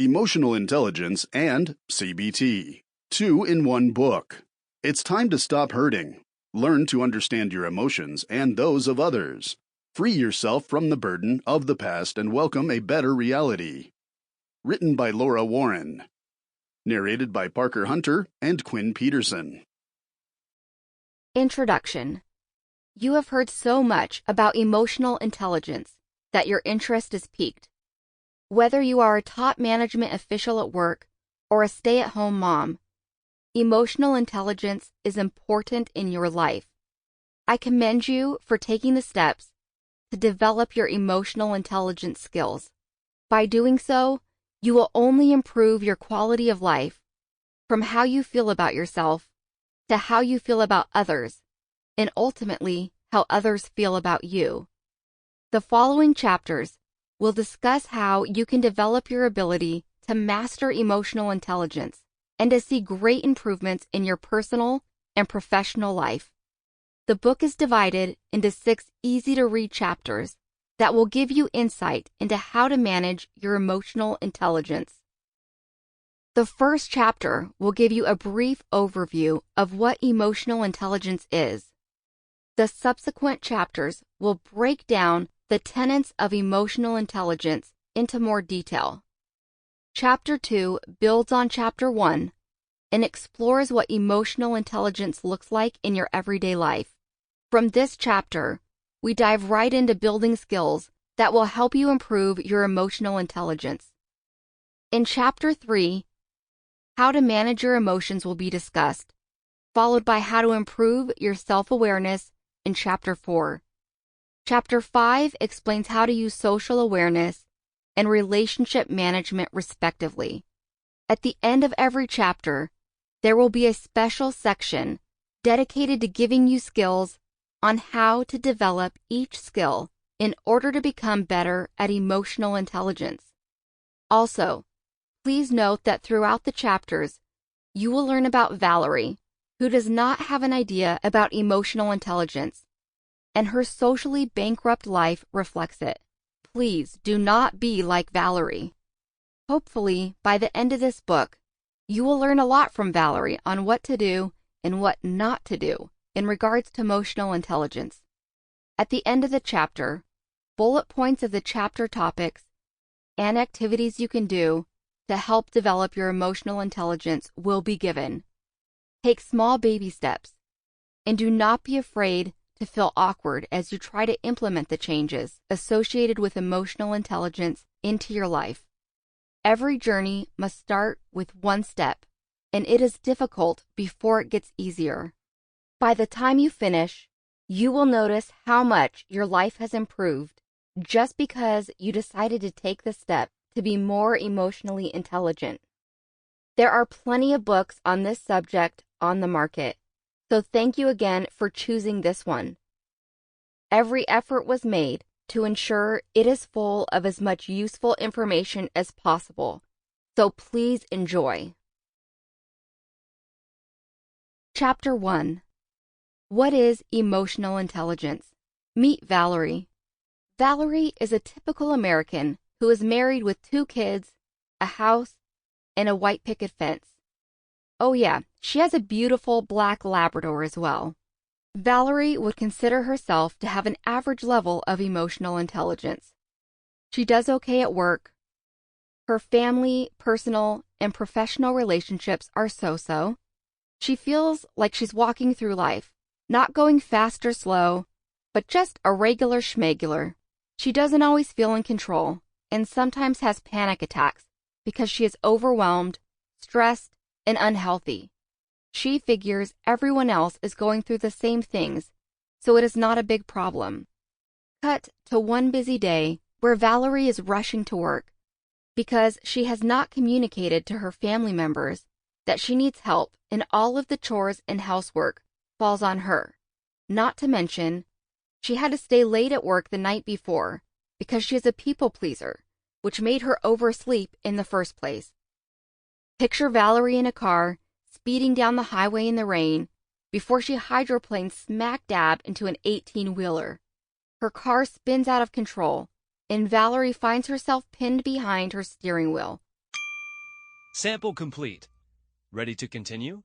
Emotional Intelligence and CBT. 2 in 1 book. It's time to stop hurting. Learn to understand your emotions and those of others. Free yourself from the burden of the past and welcome a better reality. Written by Laura Warren. Narrated by Parker Hunter and Quinn Peterson. Introduction. You have heard so much about emotional intelligence that your interest is piqued. Whether you are a top management official at work or a stay-at-home mom, emotional intelligence is important in your life. I commend you for taking the steps to develop your emotional intelligence skills. By doing so, you will only improve your quality of life, from how you feel about yourself to how you feel about others, and ultimately how others feel about you. The following chapters will discuss how you can develop your ability to master emotional intelligence and to see great improvements in your personal and professional life. The book is divided into 6 easy-to-read chapters that will give you insight into how to manage your emotional intelligence. The first chapter will give you a brief overview of what emotional intelligence is. The subsequent chapters will break down the tenets of emotional intelligence into more detail. Chapter 2 builds on Chapter 1 and explores what emotional intelligence looks like in your everyday life. From this chapter, we dive right into building skills that will help you improve your emotional intelligence. In Chapter 3, how to manage your emotions will be discussed, followed by how to improve your self-awareness in Chapter 4. Chapter 5 explains how to use social awareness and relationship management respectively. At the end of every chapter, there will be a special section dedicated to giving you skills on how to develop each skill in order to become better at emotional intelligence. Also, please note that throughout the chapters, you will learn about Valerie, who does not have an idea about emotional intelligence, and her socially bankrupt life reflects it. Please do not be like Valerie. Hopefully, by the end of this book, you will learn a lot from Valerie on what to do and what not to do in regards to emotional intelligence. At the end of the chapter, bullet points of the chapter topics and activities you can do to help develop your emotional intelligence will be given. Take small baby steps, and do not be afraid to feel awkward as you try to implement the changes associated with emotional intelligence into your life. Every journey must start with one step, and it is difficult before it gets easier. By the time you finish, you will notice how much your life has improved just because you decided to take the step to be more emotionally intelligent. There are plenty of books on this subject on the market, so thank you again for choosing this one. Every effort was made to ensure it is full of as much useful information as possible, so please enjoy. Chapter 1. What is emotional intelligence? Meet Valerie. Valerie is a typical American who is married with 2 kids, a house, and a white picket fence. Oh yeah, she has a beautiful black Labrador as well. Valerie would consider herself to have an average level of emotional intelligence. She does okay at work. Her family, personal, and professional relationships are so-so. She feels like she's walking through life, not going fast or slow, but just a regular schmegular. She doesn't always feel in control, and sometimes has panic attacks because she is overwhelmed, stressed, and unhealthy. She figures everyone else is going through the same things, so it is not a big problem. Cut to one busy day where Valerie is rushing to work because she has not communicated to her family members that she needs help and all of the chores and housework falls on her. Not to mention, she had to stay late at work the night before because she is a people pleaser, which made her oversleep in the first place. Picture Valerie in a car, speeding down the highway in the rain, before she hydroplanes smack dab into an 18-wheeler. Her car spins out of control, and Valerie finds herself pinned behind her steering wheel. Sample complete. Ready to continue?